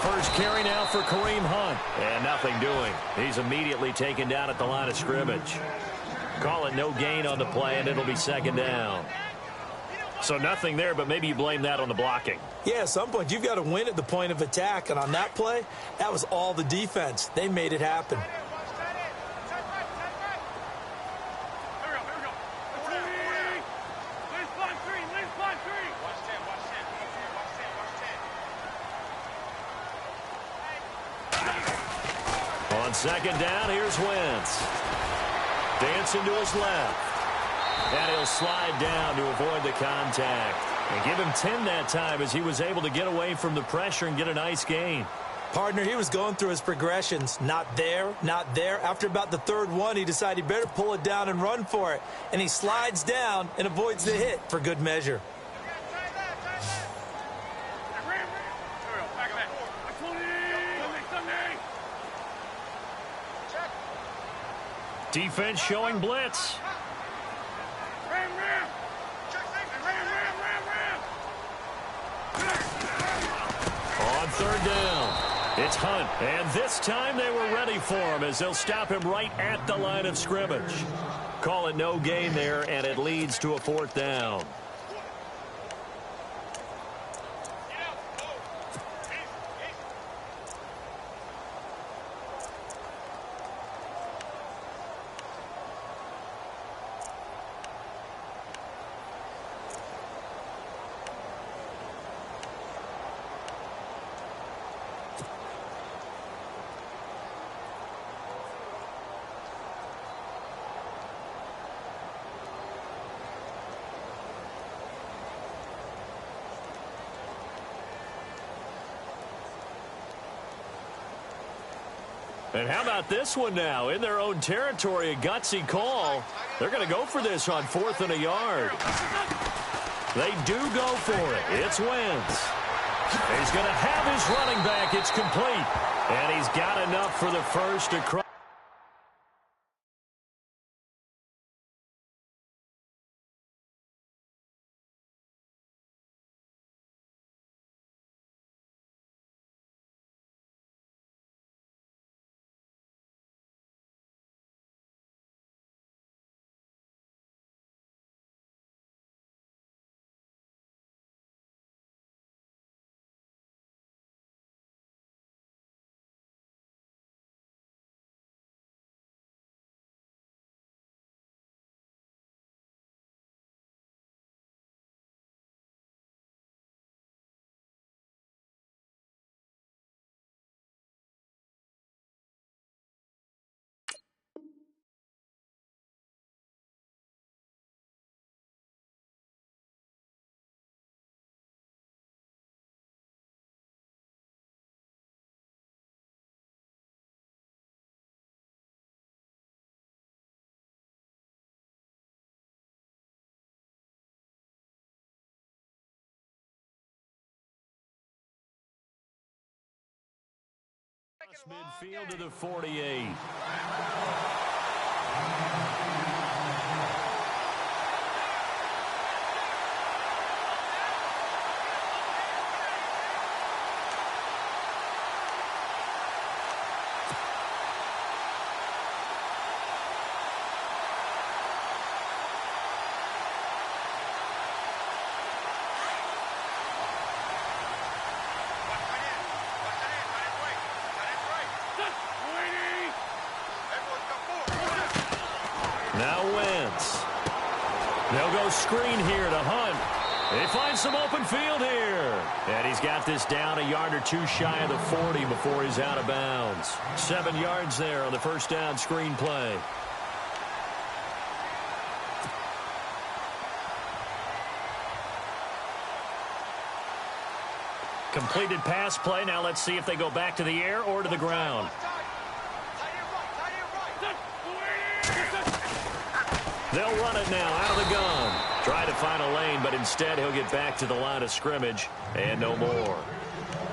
first carry now for Kareem Hunt. And nothing doing. He's immediately taken down at the line of scrimmage. Call it no gain on the play, and it'll be second down. So nothing there, but maybe you blame that on the blocking. Yeah, at some point you've got to win at the point of attack. And on that play, that was all the defense. They made it happen. On second down, here's Wentz. Dancing to his left. And he'll slide down to avoid the contact. And give him 10 that time as he was able to get away from the pressure and get a nice gain. Partner, he was going through his progressions. Not there, not there. After about the third one, he decided he better pull it down and run for it. And he slides down and avoids the hit for good measure. Defense showing blitz. On third down, it's Hunt. And this time they were ready for him as they'll stop him right at the line of scrimmage. Call it no gain there, and it leads to a fourth down. And how about this one now? In their own territory, a gutsy call. They're going to go for this on 4th and a yard. They do go for it. It's Wentz. He's going to have his running back. It's complete. And he's got enough for the first across. Midfield to the 48. Now Wentz. They'll go screen here to Hunt. They find some open field here. And he's got this down a yard or two shy of the 40 before he's out of bounds. 7 yards there on the first down screen play. Completed pass play. Now let's see if they go back to the air or to the ground. They'll run it now out of the gun. Try to find a lane, but instead he'll get back to the line of scrimmage and no more.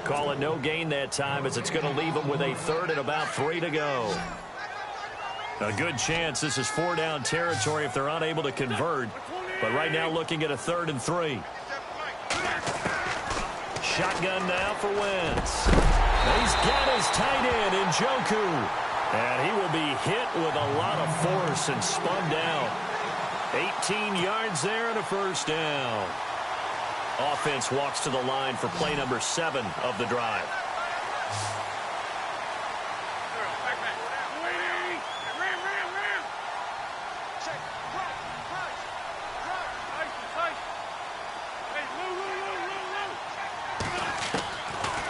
Call it no gain that time as it's going to leave them with a 3rd and about 3 to go. A good chance this is 4-down territory if they're unable to convert. But right now looking at a 3rd and 3. Shotgun now for Wentz. He's got his tight end in Njoku. And he will be hit with a lot of force and spun down. 18 yards there and a first down. Offense walks to the line for play number 7 of the drive.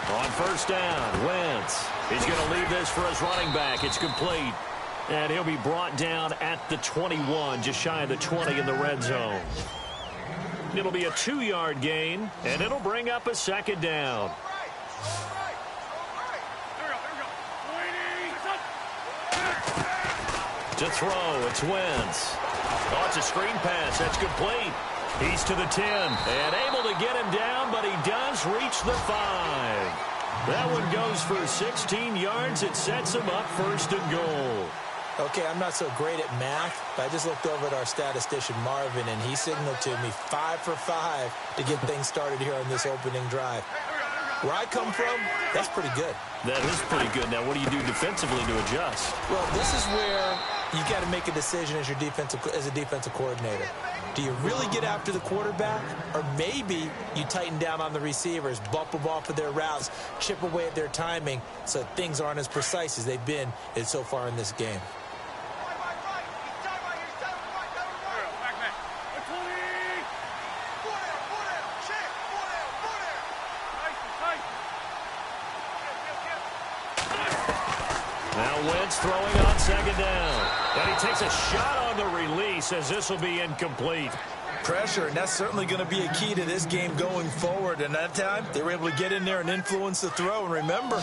On first down, Wentz. He's going to leave this for his running back. It's complete. And he'll be brought down at the 21, just shy of the 20 in the red zone. It'll be a 2-yard gain, and it'll bring up a second down. To throw, it's Wentz. Oh, it's a screen pass. That's complete. He's to the 10 and able to get him down, but he does reach the 5. That one goes for 16 yards. It sets him up first and goal. Okay, I'm not so great at math, but I just looked over at our statistician, Marvin, and he signaled to me 5 for 5 to get things started here on this opening drive. Where I come from, that's pretty good. That is pretty good. Now, what do you do defensively to adjust? Well, this is where you got to make a decision as a defensive coordinator. Do you really get after the quarterback, or maybe you tighten down on the receivers, bump them off of their routes, chip away at their timing so things aren't as precise as they've been so far in this game? Wentz throwing on second down. And he takes a shot on the release as this will be incomplete. Pressure, and that's certainly going to be a key to this game going forward. And that time, they were able to get in there and influence the throw. And remember,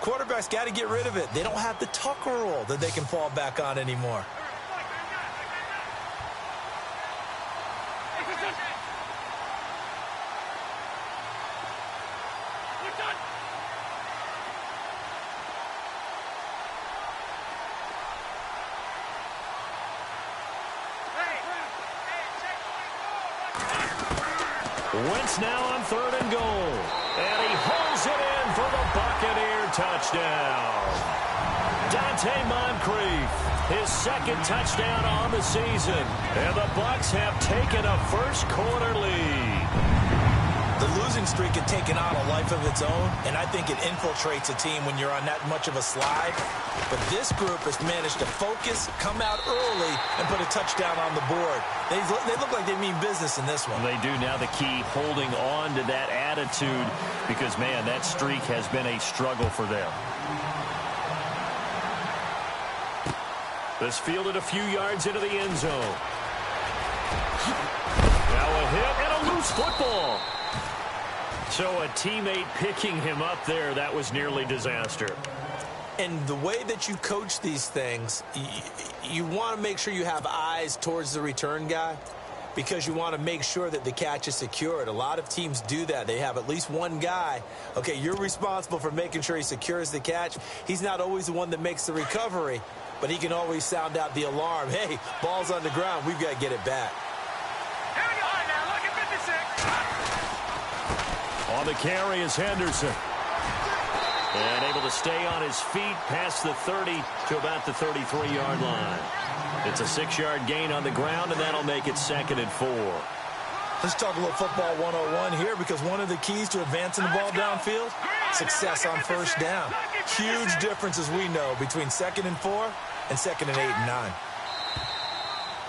quarterbacks got to get rid of it. They don't have the Tucker rule that they can fall back on anymore. Wentz now on 3rd and goal. And he holds it in for the Buccaneer touchdown. Dante Moncrief, his 2nd touchdown on the season. And the Bucs have taken a first-quarter lead. The losing streak had taken on a life of its own, and I think it infiltrates a team when you're on that much of a slide. But this group has managed to focus, come out early, and put a touchdown on the board. They look like they mean business in this one. They do. Now the key, holding on to that attitude, because, man, that streak has been a struggle for them. This fielded a few yards into the end zone. Now a hit and a loose football. So a teammate picking him up there, that was nearly disaster. And the way that you coach these things, you want to make sure you have eyes towards the return guy because you want to make sure that the catch is secured. A lot of teams do that. They have at least one guy. Okay, you're responsible for making sure he secures the catch. He's not always the one that makes the recovery, but he can always sound out the alarm. Hey, ball's on the ground. We've got to get it back. On the carry is Henderson. And able to stay on his feet past the 30 to about the 33-yard line. It's a 6-yard gain on the ground, and that'll make it 2nd and 4. Let's talk a little football 101 here, because one of the keys to advancing the ball downfield, success on first down. Huge difference, as we know, between 2nd and 4 and 2nd and 8 and 9.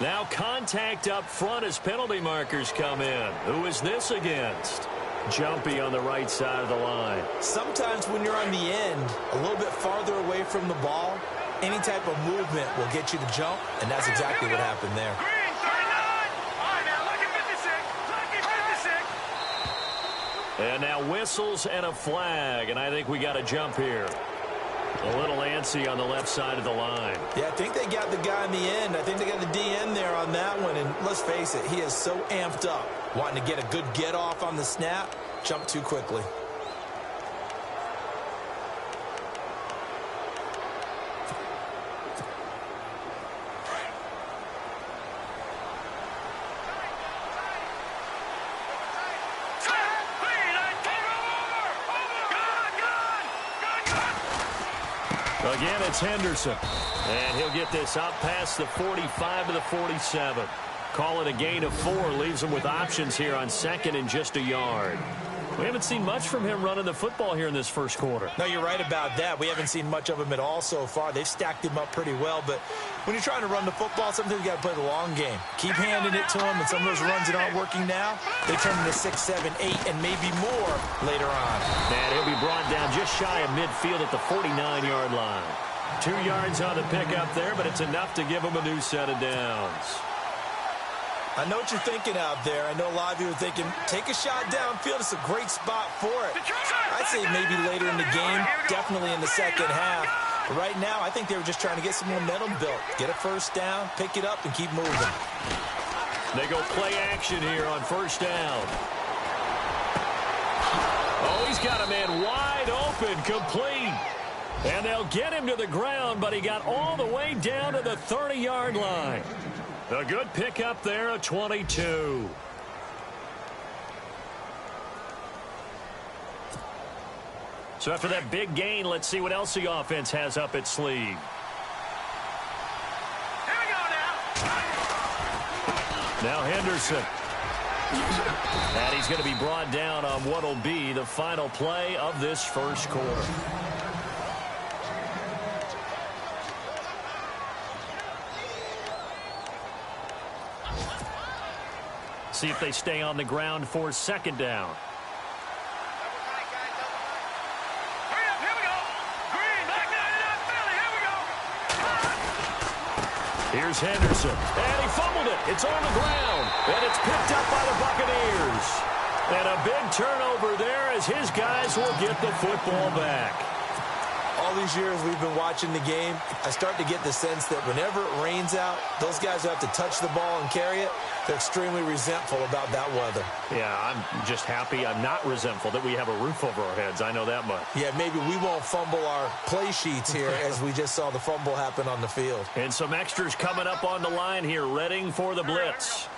Now contact up front as penalty markers come in. Who is this against? Jumpy on the right side of the line. Sometimes when you're on the end, a little bit farther away from the ball, any type of movement will get you to jump, and that's exactly what happened there. And now whistles and a flag, and I think we got a jump here. A little antsy on the left side of the line. Yeah, I think they got the guy in the end. I think they got the DN there on that one, and let's face it, he is so amped up, wanting to get a good get-off on the snap, jump too quickly. Again, it's Henderson. And he'll get this up past the 45 to the 47. Call it a gain of 4. Leaves him with options here on second and just a yard. We haven't seen much from him running the football here in this first quarter. No, you're right about that. We haven't seen much of him at all so far. They've stacked him up pretty well, but when you're trying to run the football, sometimes you got to play the long game. Keep handing it to him, and some of those runs that aren't working now, they turn into 6, 7, 8, and maybe more later on. And he'll be brought down just shy of midfield at the 49-yard line. 2 yards on the pickup there, but it's enough to give him a new set of downs. I know what you're thinking out there. I know a lot of you are thinking, take a shot downfield. It's a great spot for it. I'd say maybe later in the game, definitely in the second half. But right now, I think they were just trying to get some momentum built. Get a first down, pick it up, and keep moving. They go play action here on first down. Oh, he's got a man wide open, complete. And they'll get him to the ground, but he got all the way down to the 30-yard line. A good pickup there, a 22. So after that big gain, let's see what else the offense has up its sleeve. Here we go now. Now Henderson. And he's going to be brought down on what will be the final play of this first quarter. See if they stay on the ground for second down. Hurry up, here we go. Green, back 99, Philly, here we go. Here's Henderson. And he fumbled it. It's on the ground. And it's picked up by the Buccaneers. And a big turnover there as his guys will get the football back. All these years we've been watching the game, I start to get the sense that whenever it rains out, those guys who have to touch the ball and carry it, they're extremely resentful about that weather. Yeah, I'm just happy. I'm not resentful that we have a roof over our heads. I know that much. Yeah, maybe we won't fumble our play sheets here as we just saw the fumble happen on the field. And some extras coming up on the line here, readying for the blitz.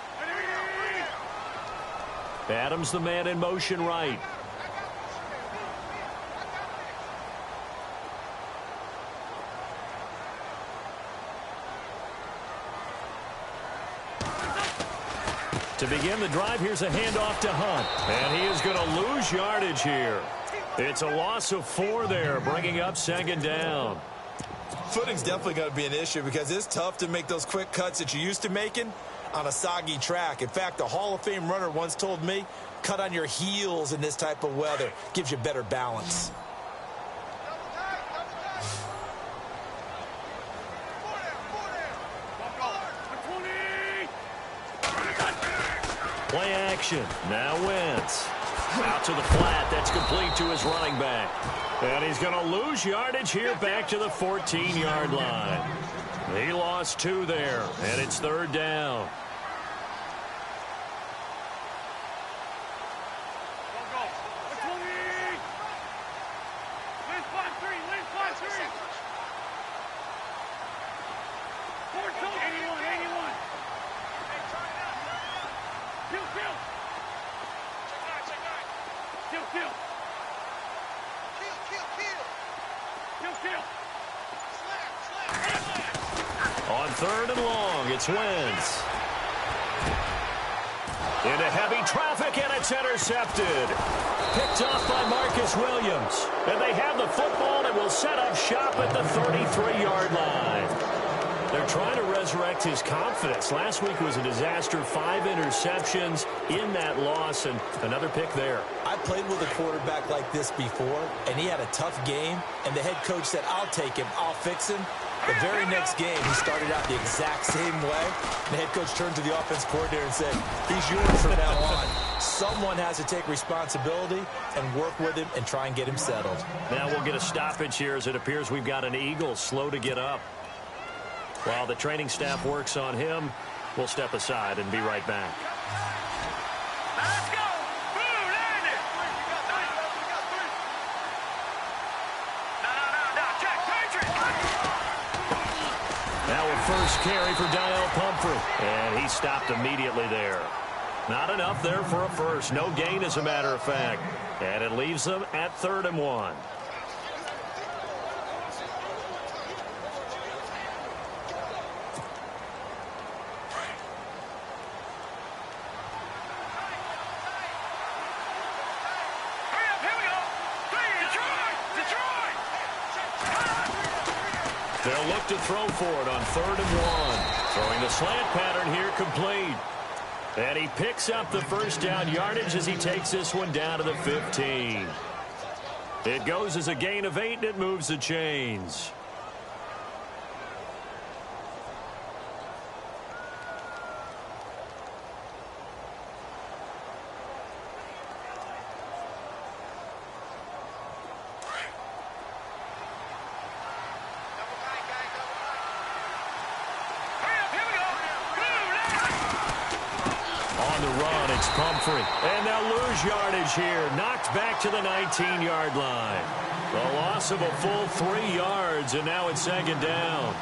Adams, the man in motion right. To begin the drive, here's a handoff to Hunt. And he is going to lose yardage here. It's a loss of 4 there, bringing up second down. Footing's definitely going to be an issue because it's tough to make those quick cuts that you're used to making on a soggy track. In fact, a Hall of Fame runner once told me, cut on your heels in this type of weather. Gives you better balance. Play action. Now Wentz. Out to the flat. That's complete to his running back. And he's going to lose yardage here back to the 14-yard line. He lost 2 there, and it's third down. On third and long, it's Wentz. Into heavy traffic, and it's intercepted. Picked off by Marcus Williams. And they have the football and will set up shop at the 33-yard line. They're trying to resurrect his confidence. Last week was a disaster. 5 interceptions in that loss, and another pick there. I played with a quarterback like this before, and he had a tough game, and the head coach said, I'll take him, I'll fix him. The very next game, he started out the exact same way. The head coach turned to the offense coordinator and said, he's yours from now on. Someone has to take responsibility and work with him and try and get him settled. Now we'll get a stoppage here as it appears we've got an Eagle slow to get up. While the training staff works on him, we'll step aside and be right back. Let's go. Boom, land it. No, check, Patriot. Now a first carry for Donnell Pumphrey. And he stopped immediately there. Not enough there for a first. No gain, as a matter of fact. And it leaves them at 3rd and 1. They'll look to throw for it on 3rd and 1. Throwing the slant pattern here, complete. And he picks up the first down yardage as he takes this one down to the 15. It goes as a gain of 8, and it moves the chains. And they'll lose yardage here. Knocked back to the 19-yard line. The loss of a full 3 yards, and now it's 2nd down.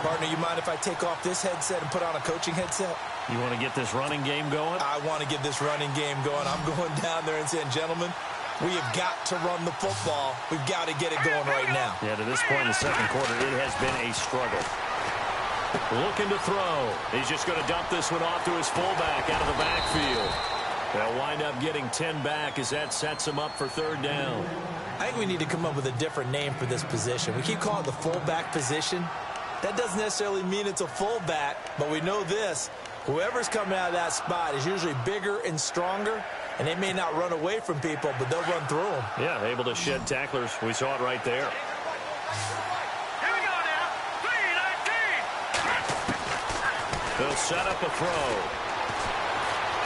Partner, you mind if I take off this headset and put on a coaching headset? You want to get this running game going? I want to get this running game going. I'm going down there and saying, gentlemen, we have got to run the football. We've got to get it going right now. Yeah, to this point in the second quarter, it has been a struggle. Looking to throw. He's just going to dump this one off to his fullback out of the backfield. They'll wind up getting 10 back as that sets him up for 3rd down. I think we need to come up with a different name for this position. We keep calling it the fullback position. That doesn't necessarily mean it's a fullback, but we know this. Whoever's coming out of that spot is usually bigger and stronger, and they may not run away from people, but they'll run through them. Yeah, able to shed tacklers. We saw it right there. They'll set up a throw.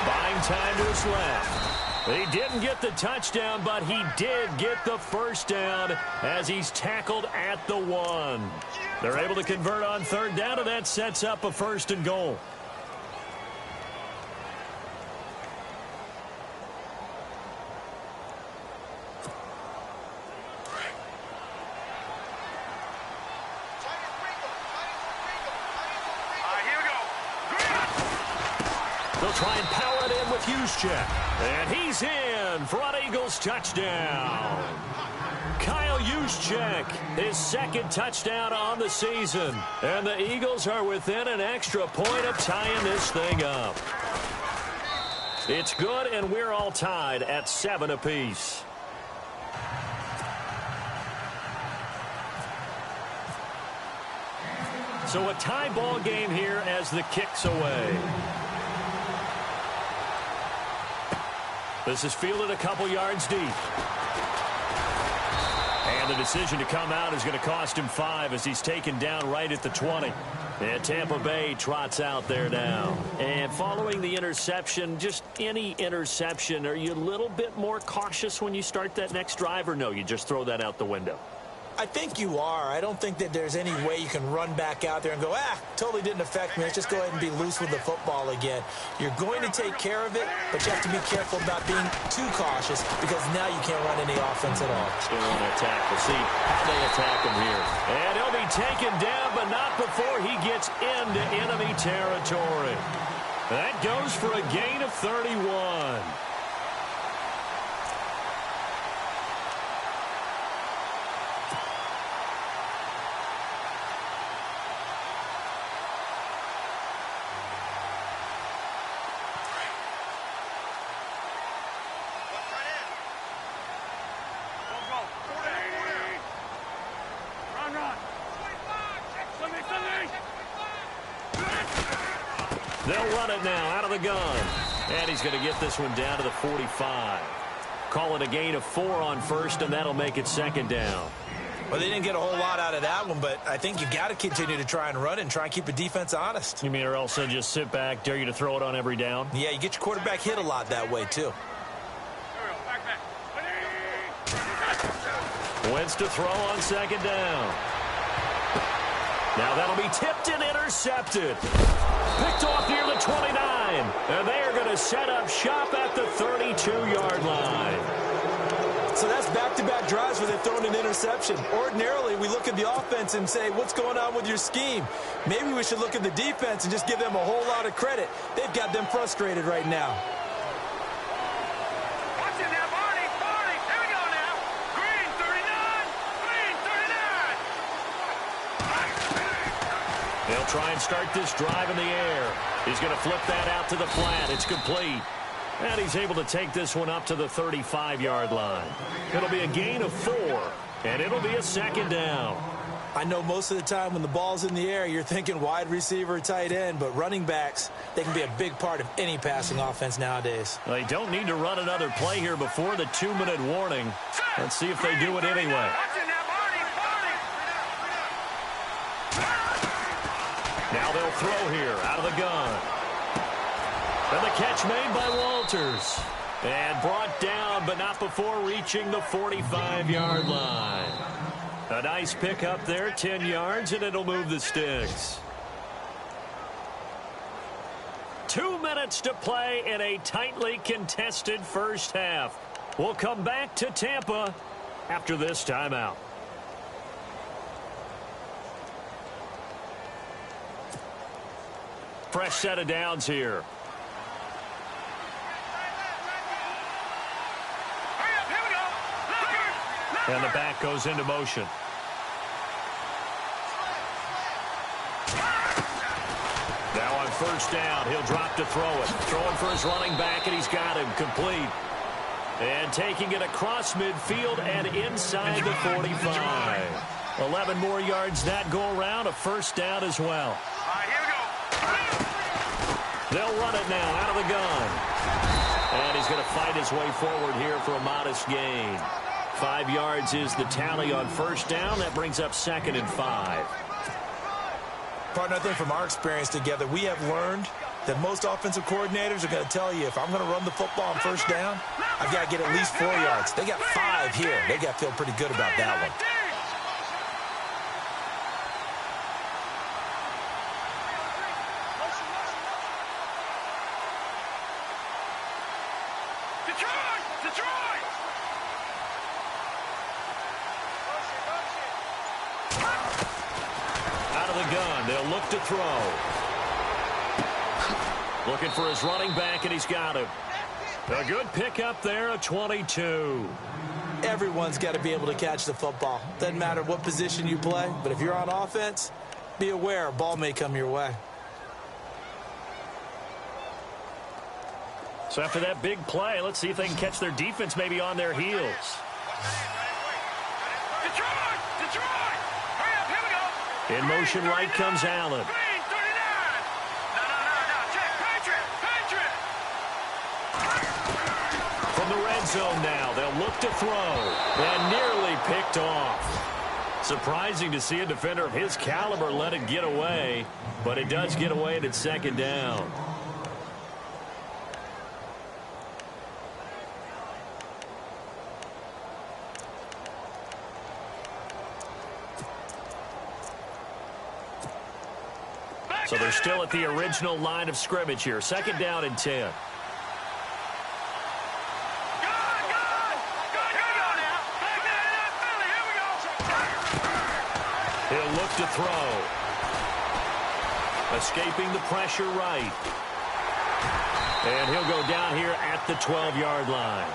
Buying time to his left. He didn't get the touchdown, but he did get the first down as he's tackled at the 1. They're able to convert on 3rd down, and that sets up a 1st and goal. They'll try and power it in with Juszczyk. And he's in for an Eagles touchdown. Kyle Juszczyk, his 2nd touchdown on the season. And the Eagles are within an extra point of tying this thing up. It's good, and we're all tied at 7 apiece. So a tie ball game here as the kick's away. This is fielded a couple yards deep. And the decision to come out is going to cost him 5 as he's taken down right at the 20. And Tampa Bay trots out there now. And following the interception, just any interception, are you a little bit more cautious when you start that next drive, or no, you just throw that out the window? I think you are. I don't think that there's any way you can run back out there and go, totally didn't affect me. Let's just go ahead and be loose with the football again. You're going to take care of it, but you have to be careful about being too cautious because now you can't run any offense at all. Still on attack. We'll see how they attack him here. And he'll be taken down, but not before he gets into enemy territory. That goes for a gain of 31. They'll run it now out of the gun. And he's going to get this one down to the 45. Call it a gain of 4 on 1st, and that'll make it 2nd down. Well, they didn't get a whole lot out of that one, but I think you got to continue to try and run and try and keep the defense honest. You mean or else just sit back, dare you to throw it on every down? Yeah, you get your quarterback hit a lot that way, too. Wentz to throw on 2nd down. Now that'll be tipped and intercepted. Picked off near the 29. And they are going to set up shop at the 32-yard line. So that's back-to-back drives where they've thrown an interception. Ordinarily, we look at the offense and say, what's going on with your scheme? Maybe we should look at the defense and just give them a whole lot of credit. They've got them frustrated right now. Watch it now, Barney. Barney. Here we go now. Green, 39. Green, 39. They'll try and start this drive in the air. He's going to flip that out to the flat. It's complete. And he's able to take this one up to the 35-yard line. It'll be a gain of 4, and it'll be a 2nd down. I know most of the time when the ball's in the air, you're thinking wide receiver, tight end, but running backs, they can be a big part of any passing offense nowadays. They don't need to run another play here before the 2-minute warning. Let's see if they do it anyway. Now they'll throw here out of the gun. And the catch made by Walters. And brought down, but not before reaching the 45-yard line. A nice pick up there, 10 yards, and it'll move the sticks. 2 minutes to play in a tightly contested first half. We'll come back to Tampa after this timeout. Fresh set of downs here. And the back goes into motion. Now on first down, he'll drop to throw it. Throwing for his running back, and he's got him complete. And taking it across midfield and inside the 45. 11 more yards that go around, a first down as well. They'll run it now out of the gun. And he's going to fight his way forward here for a modest gain. 5 yards is the tally on first down. That brings up 2nd and 5. Partner, I think from our experience together, we have learned that most offensive coordinators are going to tell you, if I'm going to run the football on first down, I've got to get at least 4 yards. They got 5 here. They got to feel pretty good about that one. To throw. Looking for his running back, and he's got him. A good pickup there, a 22. Everyone's got to be able to catch the football. Doesn't matter what position you play, but if you're on offense, be aware a ball may come your way. So after that big play, let's see if they can catch their defense maybe on their heels. In motion right comes Allen. From the red zone now, they'll look to throw. And nearly picked off. Surprising to see a defender of his caliber let it get away, but it does get away and it's 2nd down. So they're still at the original line of scrimmage here. 2nd down and 10. He'll look to throw. Escaping the pressure right. And he'll go down here at the 12-yard line.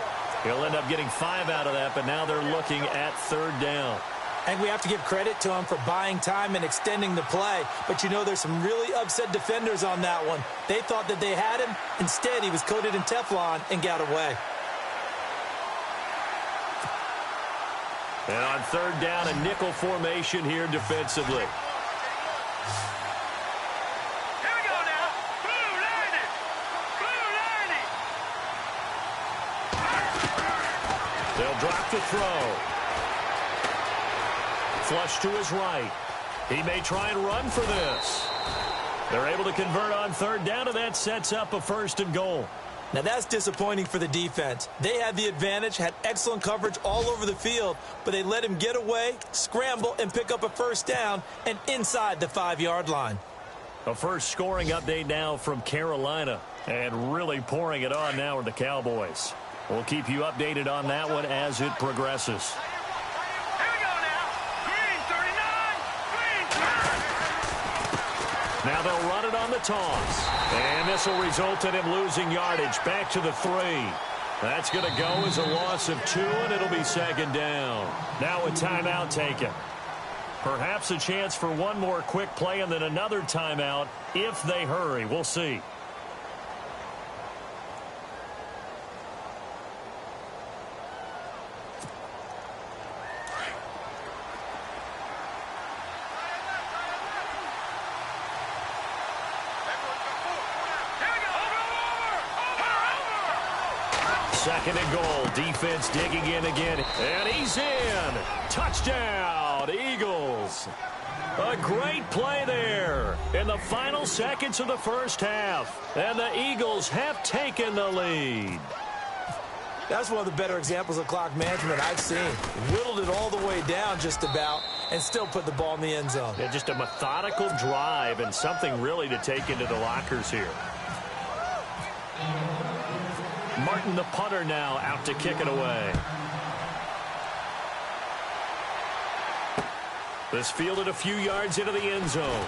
He'll end up getting 5 out of that, but now they're looking at 3rd down. I think we have to give credit to him for buying time and extending the play. But, you know, there's some really upset defenders on that one. They thought that they had him. Instead, he was coated in Teflon and got away. And on 3rd down, a nickel formation here defensively. Here we go now. Blue lining. Blue lining. They'll drop to throw. Flush to his right. He may try and run for this. They're able to convert on 3rd down, and that sets up a 1st and goal. Now, that's disappointing for the defense. They had the advantage, had excellent coverage all over the field, but they let him get away, scramble, and pick up a 1st down and inside the 5-yard line. A first scoring update now from Carolina, and really pouring it on now are the Cowboys. We'll keep you updated on that one as it progresses. Now they'll run it on the toss. And this will result in him losing yardage back to the 3. That's going to go as a loss of 2, and it'll be 2nd down. Now a timeout taken. Perhaps a chance for one more quick play and then another timeout if they hurry. We'll see. 2nd and goal. Defense digging in again. And he's in. Touchdown, Eagles. A great play there in the final seconds of the first half. And the Eagles have taken the lead. That's one of the better examples of clock management I've seen. Whittled it all the way down just about and still put the ball in the end zone. Yeah, just a methodical drive and something really to take into the lockers here. Martin, the punter, now out to kick it away. This fielded a few yards into the end zone.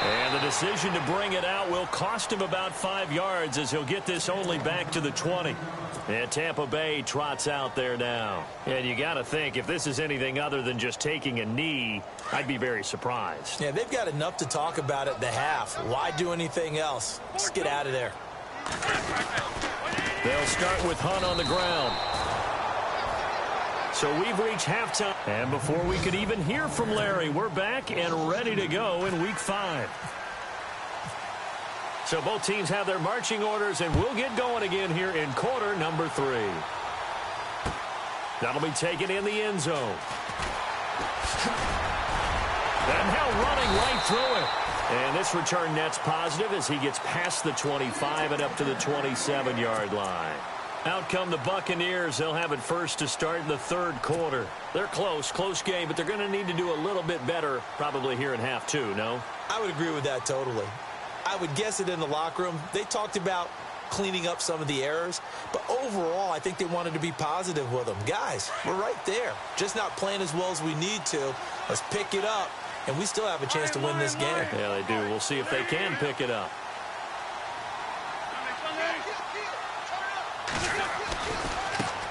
And the decision to bring it out will cost him about 5 yards as he'll get this only back to the 20. And Tampa Bay trots out there now. And you got to think, if this is anything other than just taking a knee, I'd be very surprised. Yeah, they've got enough to talk about at the half. Why do anything else? Just get out of there. They'll start with Hunt on the ground. So we've reached halftime. And before we could even hear from Larry, we're back and ready to go in Week 5. So both teams have their marching orders, and we'll get going again here in quarter number 3. That'll be taken in the end zone. And now running right through it. And this return net's positive as he gets past the 25 and up to the 27-yard line. Out come the Buccaneers. They'll have it first to start in the 3rd quarter. They're close game, but they're going to need to do a little bit better probably here in half 2, no? I would agree with that totally. I would guess it in the locker room. They talked about cleaning up some of the errors, but overall, I think they wanted to be positive with them. Guys, we're right there. Just not playing as well as we need to. Let's pick it up, and we still have a chance to win this game. Yeah, they do. We'll see if they can pick it up.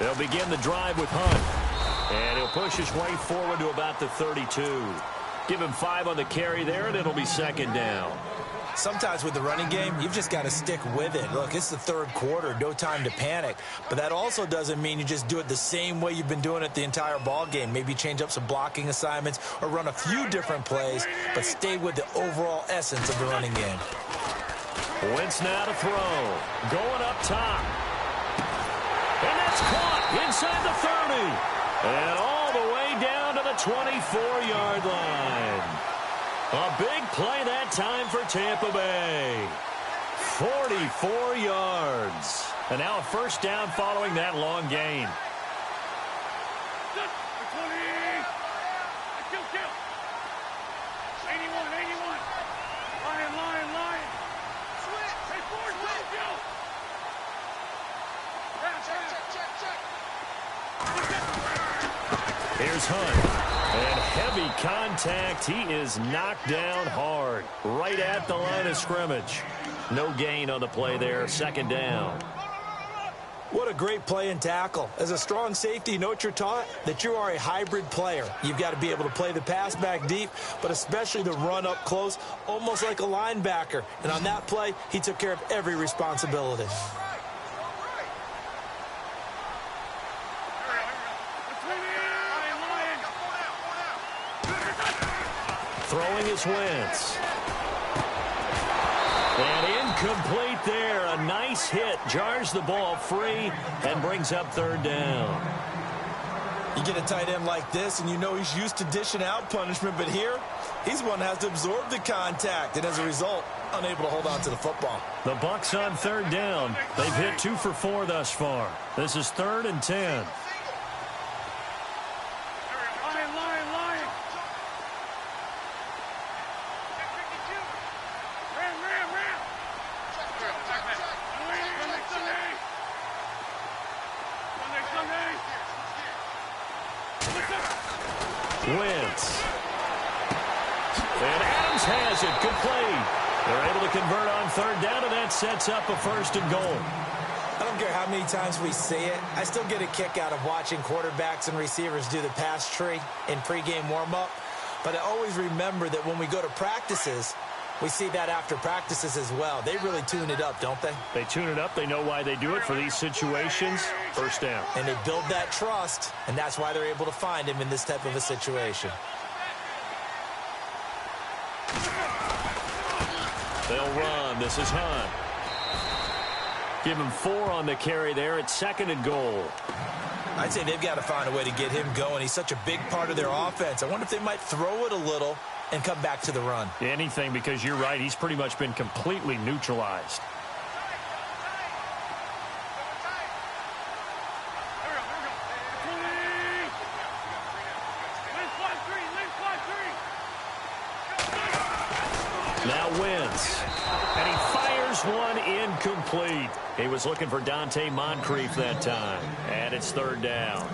They'll begin the drive with Hunt. And he'll push his way forward to about the 32. Give him 5 on the carry there, and it'll be 2nd down. Sometimes with the running game, you've just got to stick with it. Look, it's the 3rd quarter, no time to panic. But that also doesn't mean you just do it the same way you've been doing it the entire ball game. Maybe change up some blocking assignments or run a few different plays, but stay with the overall essence of the running game. Wentz now to throw. Going up top. And that's caught inside the 30. And all the way down to the 24-yard line. A big play that time for Tampa Bay. 44 yards. And now a 1st down following that long gain. Here's Hunt. And heavy contact. He is knocked down hard right at the line of scrimmage. No gain on the play there. 2nd down. What a great play and tackle. As a strong safety, you know what you're taught? That you are a hybrid player. You've got to be able to play the pass back deep, but especially the run up close, almost like a linebacker. And on that play, he took care of every responsibility. Throwing is Wentz. And incomplete there. A nice hit. Jars the ball free and brings up 3rd down. You get a tight end like this, and you know he's used to dishing out punishment, but here, he's one that has to absorb the contact, and as a result, unable to hold on to the football. The Bucs on 3rd down. They've hit 2 for 4 thus far. This is 3rd and 10. Wentz. And Adams has it. Complete. They're able to convert on 3rd down, and that sets up a 1st and goal. I don't care how many times we see it. I still get a kick out of watching quarterbacks and receivers do the pass tree in pregame warm-up. But I always remember that when we go to practices, we see that after practices as well. They really tune it up, don't they? They tune it up. They know why they do it for these situations. 1st down. And they build that trust, and that's why they're able to find him in this type of a situation. They'll run. This is Hunt. Give him 4 on the carry there at 2nd and goal. I'd say they've got to find a way to get him going. He's such a big part of their offense. I wonder if they might throw it a little and come back to the run. Anything, because you're right. He's pretty much been completely neutralized. Now Wentz. And he fires one incomplete. He was looking for Dante Moncrief that time. And it's 3rd down.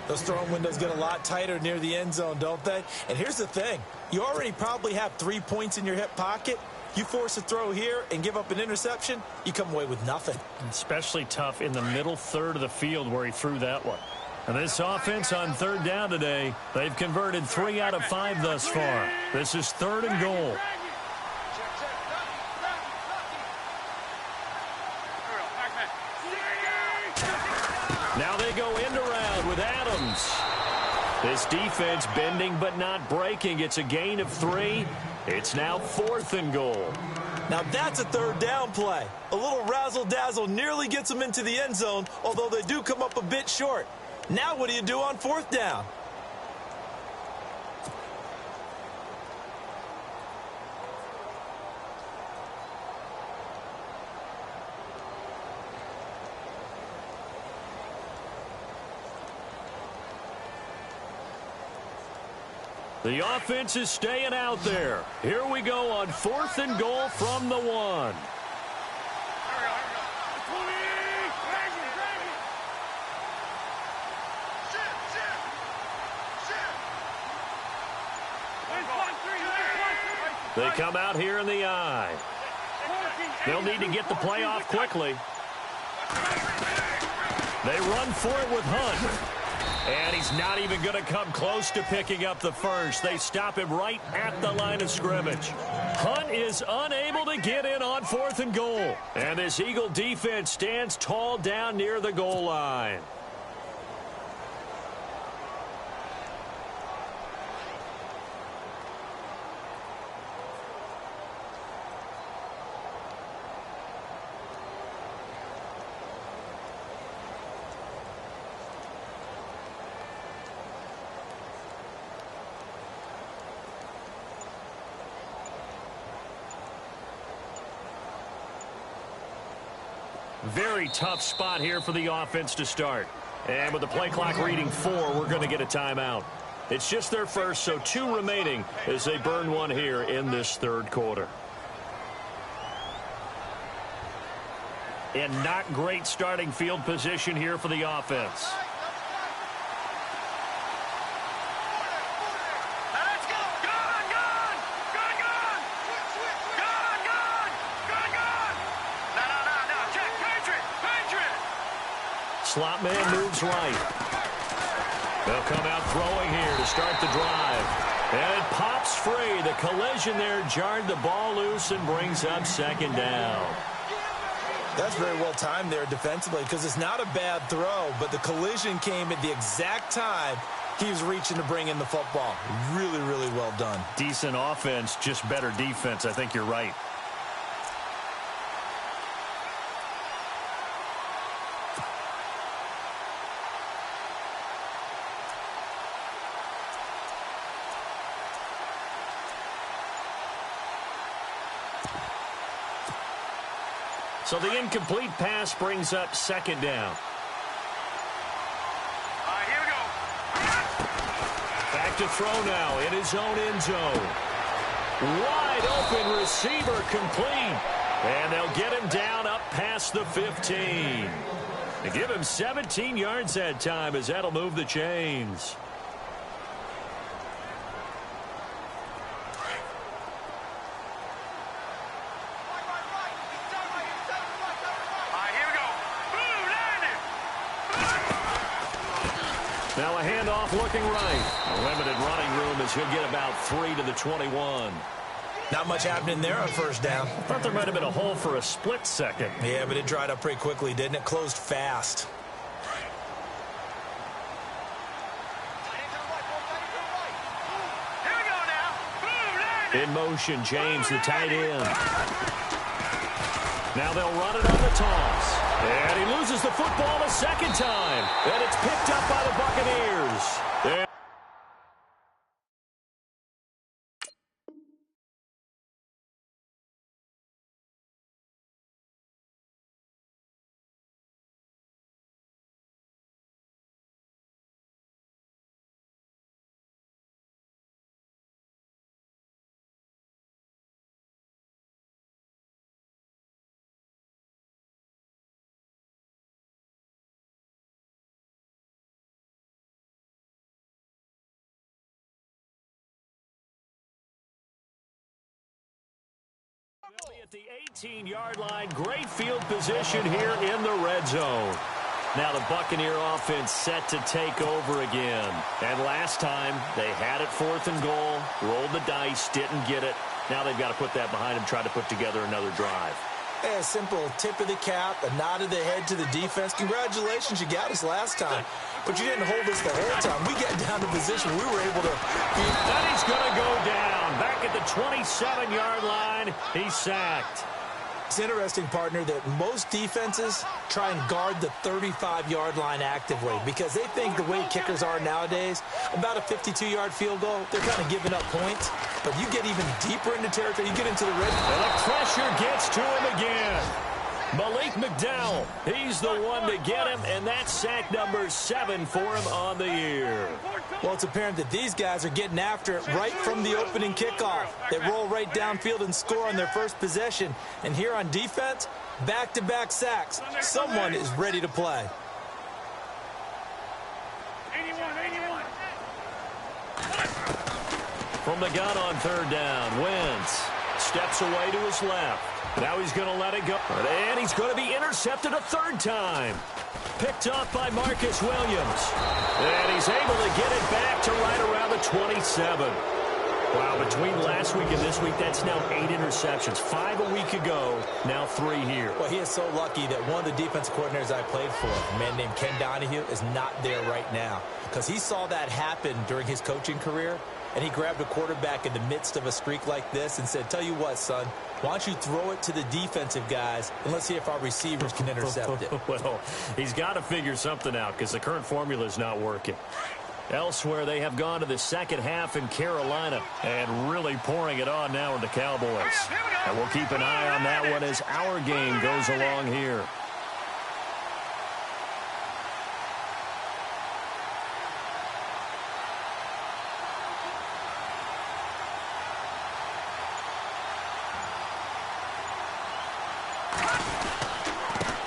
Those throwing windows get a lot tighter near the end zone, don't they? And here's the thing. You already probably have 3 points in your hip pocket. You force a throw here and give up an interception, you come away with nothing. Especially tough in the middle third of the field where he threw that one. And this offense on 3rd down today, they've converted 3 out of 5 thus far. This is 3rd and goal. Now they go end around with Adams. This defense bending but not breaking. It's a gain of 3. It's now 4th and goal. Now that's a 3rd down play. A little razzle-dazzle nearly gets them into the end zone, although they do come up a bit short. Now what do you do on 4th down? The offense is staying out there. Here we go on 4th and goal from the 1. They come out here in the eye. They'll need to get the play off quickly. They run for it with Hunt. And he's not even going to come close to picking up the first. They stop him right at the line of scrimmage. Hunt is unable to get in on 4th and goal. And this Eagle defense stands tall down near the goal line. Very tough spot here for the offense to start. And with the play clock reading 4, we're going to get a timeout. It's just their first, so 2 remaining as they burn one here in this 3rd quarter. And not great starting field position here for the offense. Slot man moves right. They'll come out throwing here to start the drive. And it pops free. The collision there jarred the ball loose and brings up 2nd down. That's very well timed there defensively because it's not a bad throw, but the collision came at the exact time he was reaching to bring in the football. Really, really well done. Decent offense, just better defense. I think you're right. So the incomplete pass brings up 2nd down. Here we go. Back to throw now in his own end zone. Wide open receiver complete. And they'll get him down up past the 15. They give him 17 yards that time as that'll move the chains. Now a handoff looking right. A limited running room as he'll get about 3 to the 21. Not much happening there on 1st down. I thought there might have been a hole for a split second. Yeah, but it dried up pretty quickly, didn't it? Closed fast. Here we go now. In motion, James, the tight end. Now they'll run it on the toss. And he loses the football a second time. And it's picked up by the Buccaneers. Yeah. They'll be at the 18-yard line. Great field position here in the red zone. Now the Buccaneer offense set to take over again. And last time, they had it 4th and goal, rolled the dice, didn't get it. Now they've got to put that behind them, try to put together another drive. A simple tip of the cap, a nod of the head to the defense. Congratulations, you got us last time. But you didn't hold us the whole time. We got down to position. We were able to... And he's going to go down. Back at the 27-yard line, he's sacked. It's interesting, partner, that most defenses try and guard the 35-yard line actively because they think the way kickers are nowadays, about a 52-yard field goal, they're kind of giving up points. But you get even deeper into territory, you get into the red. And the pressure gets to him again. Malik McDowell, he's the one to get him, and that's sack number 7 for him on the year. Well, it's apparent that these guys are getting after it right from the opening kickoff. They roll right downfield and score on their first possession. And here on defense, back-to-back sacks. Someone is ready to play. 81. From the gun on 3rd down, Wentz steps away to his left. Now he's going to let it go. And he's going to be intercepted a 3rd time. Picked off by Marcus Williams. And he's able to get it back to right around the 27. Wow, between last week and this week, that's now 8 interceptions. 5 a week ago, now 3 here. Well, he is so lucky that one of the defense coordinators I played for, a man named Ken Donahue, is not there right now. Because he saw that happen during his coaching career, and he grabbed a quarterback in the midst of a streak like this and said, tell you what, son, why don't you throw it to the defensive guys, and let's see if our receivers can intercept it. Well, he's got to figure something out because the current formula is not working. Elsewhere, they have gone to the second half in Carolina and really pouring it on now with the Cowboys. And we'll keep an eye on that one as our game goes along here.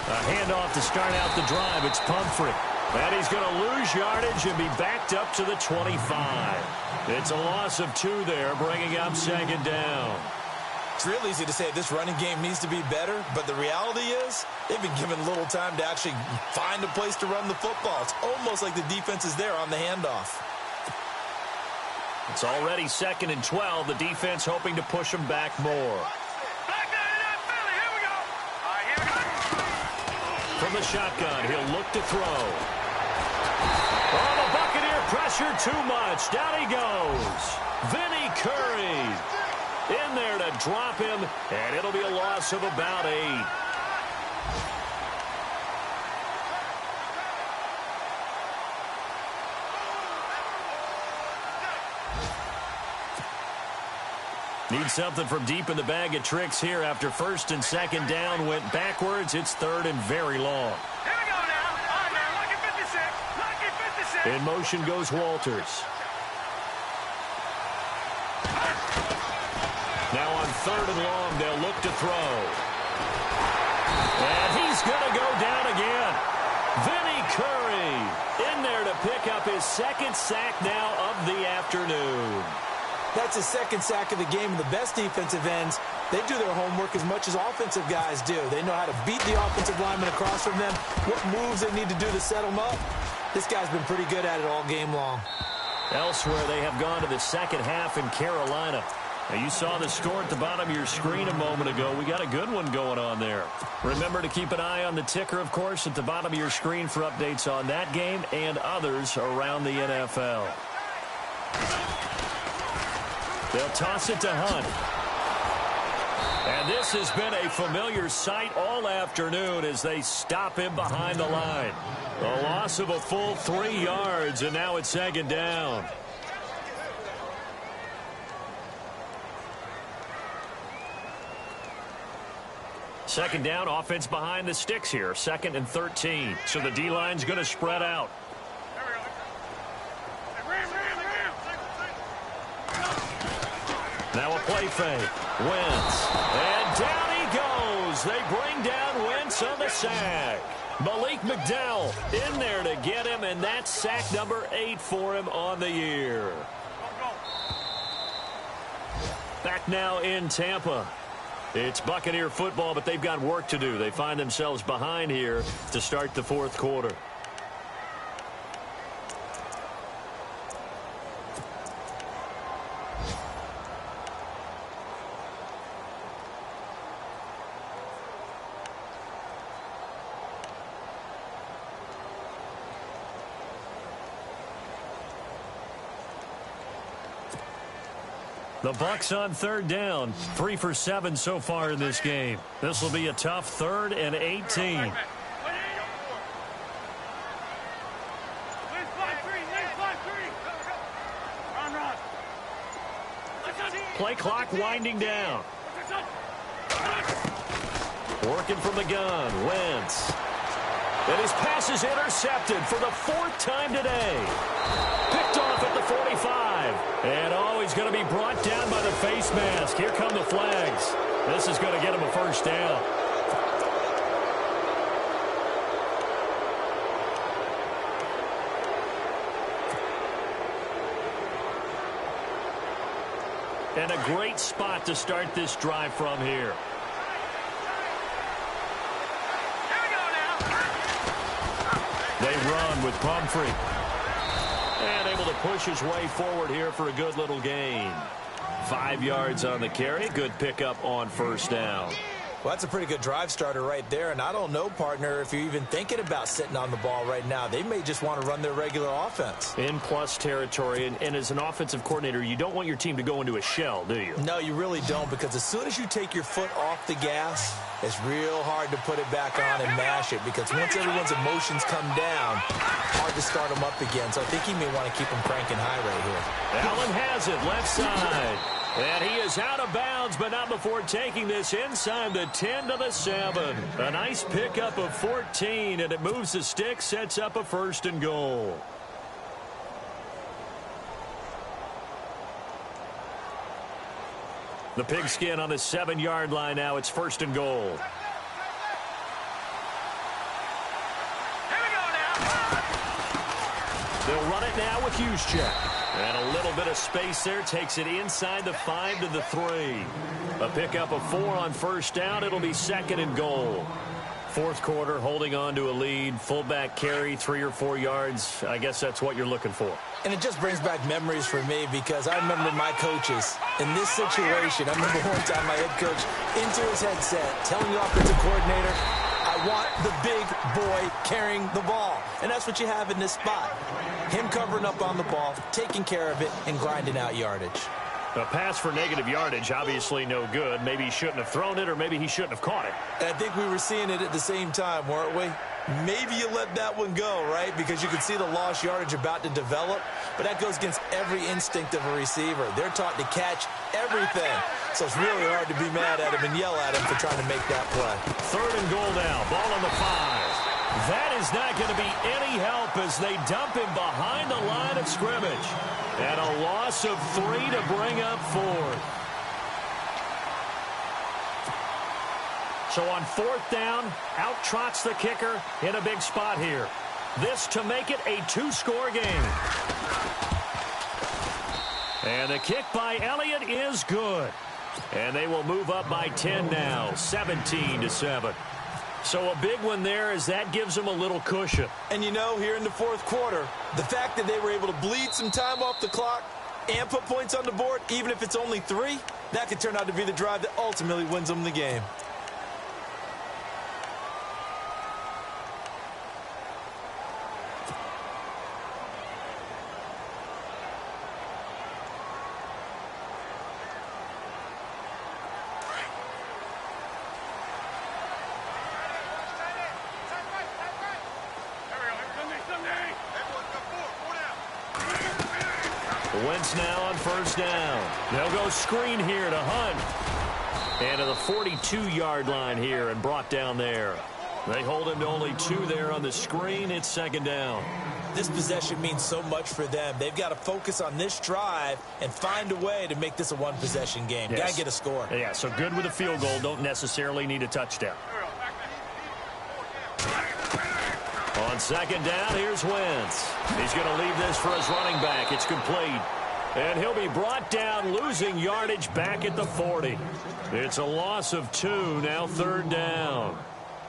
A handoff to start out the drive. It's Pumphrey. And he's going to lose yardage and be backed up to the 25. It's a loss of 2 there, bringing up 2nd down. It's real easy to say this running game needs to be better, but the reality is they've been given little time to actually find a place to run the football. It's almost like the defense is there on the handoff. It's already 2nd and 12. The defense hoping to push them back more. From the shotgun, he'll look to throw. Oh, the Buccaneer pressure too much. Down he goes. Vinny Curry in there to drop him, and it'll be a loss of about 8. Need something from deep in the bag of tricks here after 1st and 2nd down went backwards. It's 3rd and very long. Here we go now. All right, now, lucky 56. Lucky 56. In motion goes Walters. Now on 3rd and long, they'll look to throw. And he's going to go down again. Vinny Curry in there to pick up his 2nd sack now of the afternoon. That's his 2nd sack of the game. And the best defensive ends, they do their homework as much as offensive guys do. They know how to beat the offensive lineman across from them, what moves they need to do to set them up. This guy's been pretty good at it all game long. Elsewhere, they have gone to the second half in Carolina. Now, you saw the score at the bottom of your screen a moment ago. We got a good one going on there. Remember to keep an eye on the ticker, of course, at the bottom of your screen for updates on that game and others around the NFL. They'll toss it to Hunt. And this has been a familiar sight all afternoon as they stop him behind the line. A loss of a full 3 yards, and now it's 2nd down. Second down, offense behind the sticks here. 2nd and 13. So the D-line's going to spread out. Now a play fake. Wentz. And down he goes. They bring down Wentz on the sack. Malik McDowell in there to get him, and that's sack number 8 for him on the year. Back now in Tampa. It's Buccaneer football, but they've got work to do. They find themselves behind here to start the 4th quarter. The Bucs on 3rd down, 3 for 7 so far in this game. This will be a tough 3rd and 18. Play clock winding down. Working from the gun, Wentz. And his pass is intercepted for the 4th time today. Picked off at the 45. And he's going to be brought down by the face mask. Here come the flags. This is going to get him a 1st down. And a great spot to start this drive from here. They run with Pumphrey. And able to push his way forward here for a good little gain. 5 yards on the carry. Good pickup on 1st down. Well, that's a pretty good drive starter right there. And I don't know, partner, if you're even thinking about sitting on the ball right now. They may just want to run their regular offense. In plus territory. And as an offensive coordinator, you don't want your team to go into a shell, do you? No, you really don't, because as soon as you take your foot off the gas, it's real hard to put it back on and mash it, because once everyone's emotions come down, hard to start them up again. So I think he may want to keep them cranking high right here. Allen has it, left side. And he is out of bounds, but not before taking this inside the 10 to the 7. A nice pickup of 14, and it moves the stick, sets up a 1st and goal. The pigskin on the 7-yard line now. It's 1st and goal. They'll run it now with Juszczyk. And a little bit of space there. Takes it inside the 5 to the 3. A pickup of 4 on 1st down. It'll be 2nd and goal. 4th quarter, holding on to a lead. Fullback carry, 3 or 4 yards. I guess that's what you're looking for. And it just brings back memories for me, because I remember my coaches in this situation. I remember one time my head coach into his headset telling the offensive coordinator, I want the big boy carrying the ball. And that's what you have in this spot. Him covering up on the ball, taking care of it, and grinding out yardage. A pass for negative yardage, obviously no good. Maybe he shouldn't have thrown it, or maybe he shouldn't have caught it. And I think we were seeing it at the same time, weren't we? Maybe you let that one go, right? Because you can see the lost yardage about to develop. But that goes against every instinct of a receiver. They're taught to catch everything. So it's really hard to be mad at him and yell at him for trying to make that play. 3rd and goal now. Ball on the 5. That is not going to be any help as they dump him behind the line of scrimmage. And a loss of 3 to bring up 4th. So on 4th down, out trots the kicker in a big spot here. This to make it a 2-score game. And the kick by Elliott is good. And they will move up by 10 now, 17 to 7. So a big one there, as that gives them a little cushion. And you know, here in the 4th quarter, the fact that they were able to bleed some time off the clock and put points on the board, even if it's only 3, that could turn out to be the drive that ultimately wins them the game. Wentz now on first down. They'll go screen here to Hunt. And to the 42-yard line here and brought down there. They hold him to only 2 there on the screen. It's second down. This possession means so much for them. They've got to focus on this drive and find a way to make this a one-possession game. Yes. Got to get a score. Yeah, so good with a field goal. Don't necessarily need a touchdown. On second down, here's Wentz. He's going to leave this for his running back. It's complete. And he'll be brought down, losing yardage back at the 40. It's a loss of 2, now third down.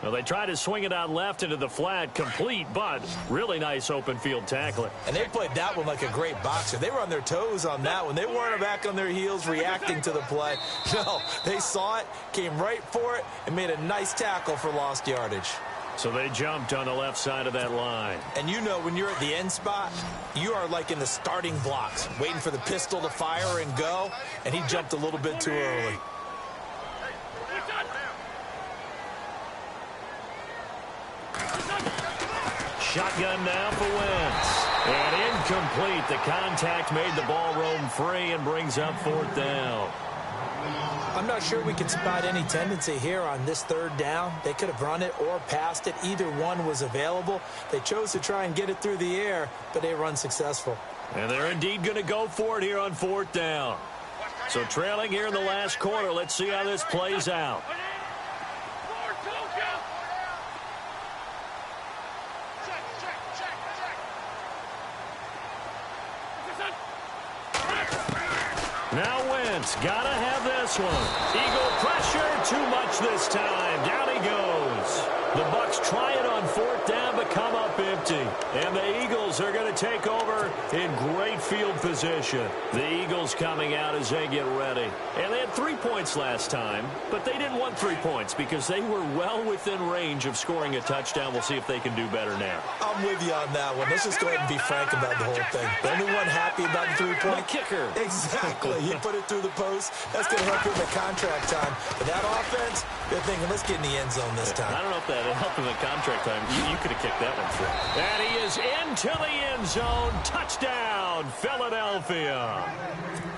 Well, they try to swing it out left into the flat, complete, but really nice open field tackling. And they played that one like a great boxer. They were on their toes on that one. They weren't back on their heels reacting to the play. No, they saw it, came right for it, and made a nice tackle for lost yardage. So they jumped on the left side of that line. And you know, when you're at the end spot, you are like in the starting blocks, waiting for the pistol to fire and go, and he jumped a little bit too early. Shotgun now for Wentz. And incomplete. The contact made the ball roam free and brings up fourth down. I'm not sure we can spot any tendency here on this third down. They could have run it or passed it. Either one was available. They chose to try and get it through the air, but they were unsuccessful. And they're indeed going to go for it here on fourth down. So trailing here in the last quarter. Let's see how this plays out. Now Wentz, gotta have this one. Eagle pressure, too much this time. Down he goes. The Bucs try it on fourth down, but come up empty. And the Eagles are going to take over in great field position. The Eagles coming out as they get ready. And they had 3 points last time, but they didn't want 3 points because they were well within range of scoring a touchdown. We'll see if they can do better now. I'm with you on that one. Let's just go ahead and be frank about the whole thing. The only one happy about the 3-point kicker. Exactly. You put it through the post. That's going to help you in the contract time. But that offense, they're thinking, let's get in the end zone this time. I don't know if that helped in the contract time. You could have kicked that one through. And he is into the end zone. Touchdown, Philadelphia.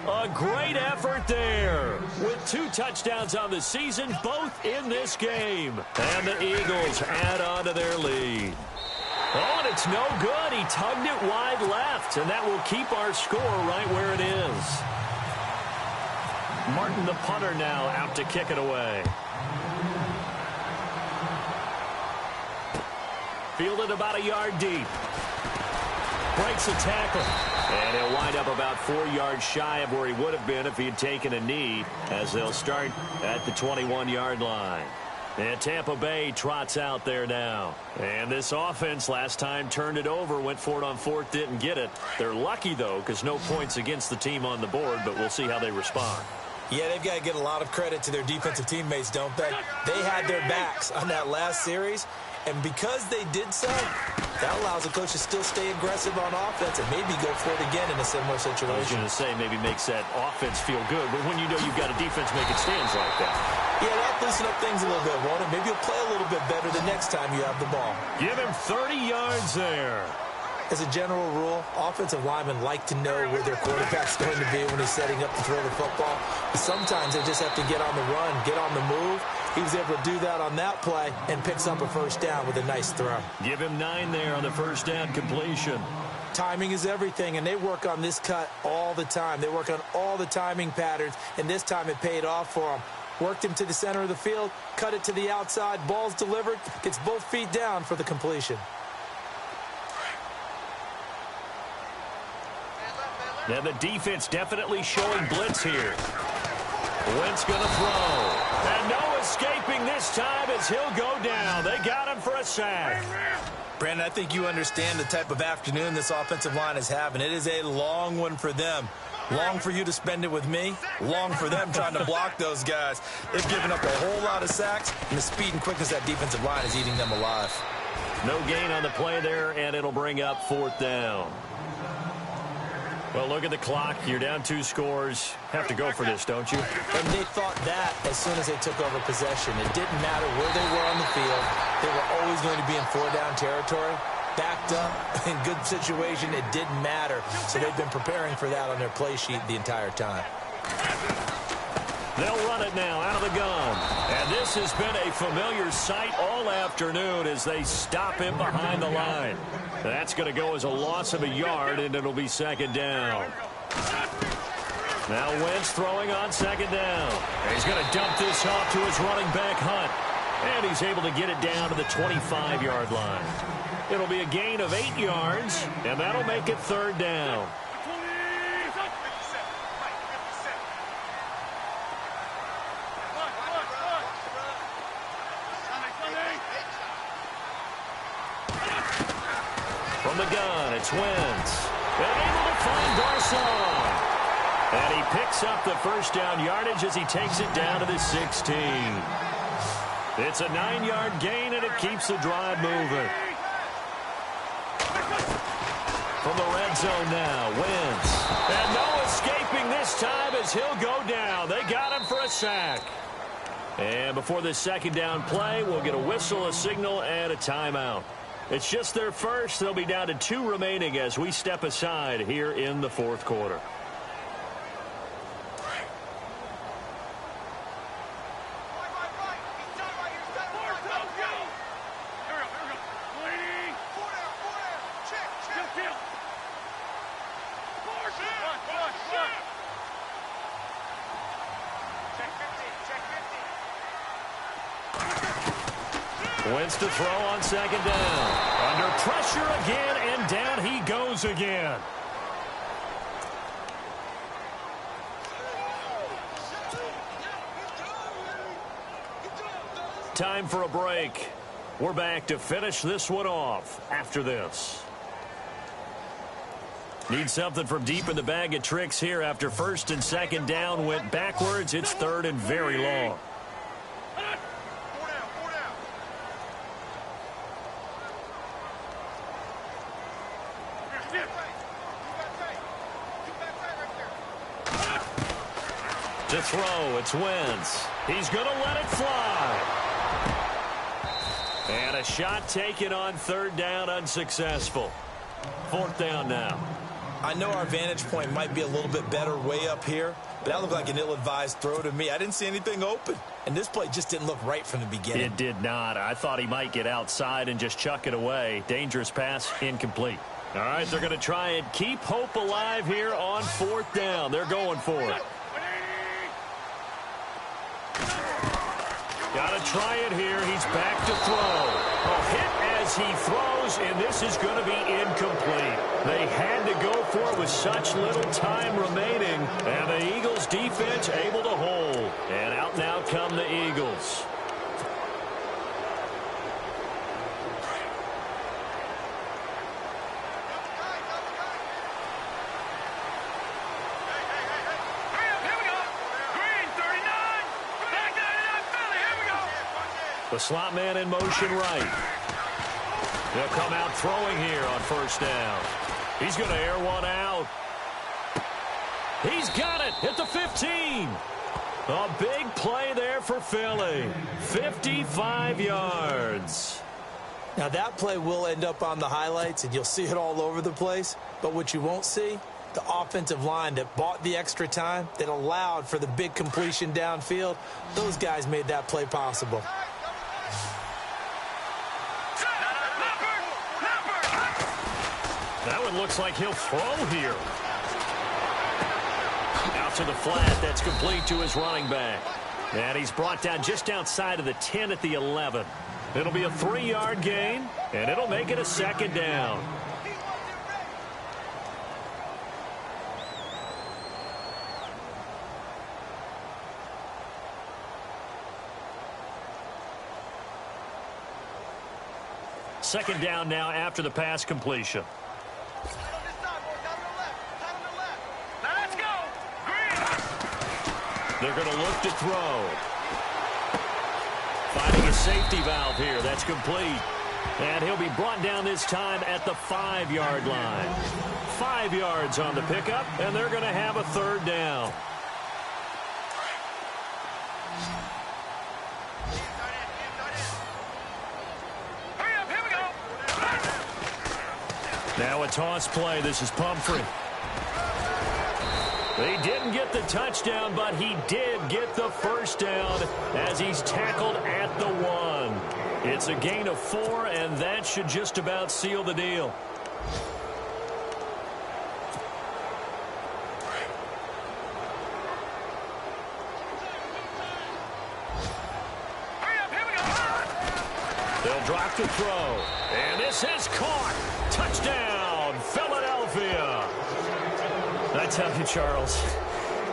A great effort there with 2 touchdowns on the season, both in this game. And the Eagles add on to their lead. Oh, and it's no good. He tugged it wide left, and that will keep our score right where it is. Martin, the punter, now out to kick it away. Fielded about a yard deep. Breaks a tackle. And he'll wind up about 4 yards shy of where he would have been if he had taken a knee, as they'll start at the 21-yard line. And Tampa Bay trots out there now. And this offense last time turned it over, went for it on fourth, didn't get it. They're lucky, though, because no points against the team on the board, but we'll see how they respond. Yeah, they've got to get a lot of credit to their defensive teammates, don't they? They had their backs on that last series, and because they did so, that allows the coach to still stay aggressive on offense and maybe go for it again in a similar situation. I was going to say maybe makes that offense feel good, but when you know you've got a defense making stands like that. Yeah, that'll loosen up things a little bit, won't it? Maybe you'll play a little bit better the next time you have the ball. Give him 30 yards there. As a general rule, offensive linemen like to know where their quarterback's going to be when he's setting up to throw the football. But sometimes they just have to get on the run, get on the move. He was able to do that on that play and picks up a first down with a nice throw. Give him 9 there on the first down completion. Timing is everything, and they work on this cut all the time. They work on all the timing patterns, and this time it paid off for them. Worked him to the center of the field, cut it to the outside, ball's delivered, gets both feet down for the completion. Now the defense definitely showing blitz here. Wentz going to throw. And no escaping this time as he'll go down. They got him for a sack. Brandon, I think you understand the type of afternoon this offensive line is having. It is a long one for them. Long for you to spend it with me. Long for them trying to block those guys. They've given up a whole lot of sacks, and the speed and quickness of that defensive line is eating them alive. No gain on the play there, and it'll bring up fourth down. Well, look at the clock. You're down 2 scores. Have to go for this, don't you? And they thought that as soon as they took over possession. It didn't matter where they were on the field. They were always going to be in 4-down territory. backed up, in good situation. It didn't matter. So they've been preparing for that on their play sheet the entire time. They'll run it now out of the gun. And this has been a familiar sight all afternoon as they stop him behind the line. That's going to go as a loss of a yard, and it'll be second down. Now Wentz throwing on second down. He's going to dump this off to his running back, Hunt. And he's able to get it down to the 25-yard line. It'll be a gain of 8 yards, and that'll make it third down. From the gun, it's Wentz. And able to find Garcon. And he picks up the first down yardage as he takes it down to the 16. It's a 9-yard gain, and it keeps the drive moving. From the red zone now, Wentz. And no escaping this time as he'll go down. They got him for a sack. And before this second down play, we'll get a whistle, a signal, and a timeout. It's just their first. They'll be down to 2 remaining as we step aside here in the fourth quarter. Wentz to throw on second down. Under pressure again, and down he goes again. Time for a break. We're back to finish this one off after this. Need something from deep in the bag of tricks here after first and second down went backwards. It's third and very long. To throw, it's Wentz. He's going to let it fly. And a shot taken on third down, unsuccessful. Fourth down now. I know our vantage point might be a little bit better way up here, but that looked like an ill-advised throw to me. I didn't see anything open. And this play just didn't look right from the beginning. It did not. I thought he might get outside and just chuck it away. Dangerous pass, incomplete. All right, they're going to try and keep hope alive here on fourth down. They're going for it. Got to try it here. He's back to throw. A hit as he throws, and this is going to be incomplete. They had to go for it with such little time remaining, and the Eagles defense able to hold. And out now come the Eagles. The slot man in motion right. He'll come out throwing here on first down. He's going to air one out. He's got it at the 15. A big play there for Philly. 55 yards. Now that play will end up on the highlights, and you'll see it all over the place. But what you won't see, the offensive line that bought the extra time, that allowed for the big completion downfield, those guys made that play possible. That one looks like he'll throw here. Out to the flat. That's complete to his running back. And he's brought down just outside of the 10 at the 11. It'll be a 3-yard gain, and it'll make it a second down. Second down now after the pass completion. They're going to look to throw. Finding a safety valve here. That's complete. And he'll be brought down this time at the 5-yard line. 5 yards on the pickup, and they're going to have a third down. Now a toss play. This is Pumphrey. He didn't get the touchdown, but he did get the first down as he's tackled at the 1. It's a gain of 4, and that should just about seal the deal. They'll drop the throw, and this is caught. Touchdown, Philadelphia. I tell you, Charles,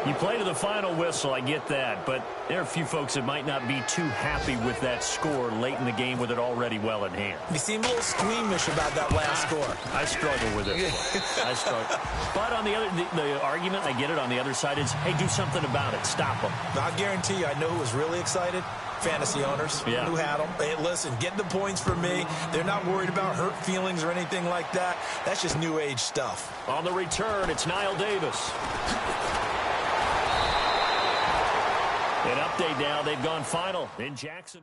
you play to the final whistle, I get that, but there are a few folks that might not be too happy with that score late in the game with it already well in hand. You seem a little squeamish about that last score. I struggle with it. I struggle. But on the other, the argument, I get it, on the other side is, hey, do something about it. Stop them. I guarantee you, I know who was really excited. Fantasy owners who had them. Hey, listen, get the points for me. They're not worried about hurt feelings or anything like that. That's just new age stuff. On the return, it's Niall Davis. An update now. They've gone final in Jackson.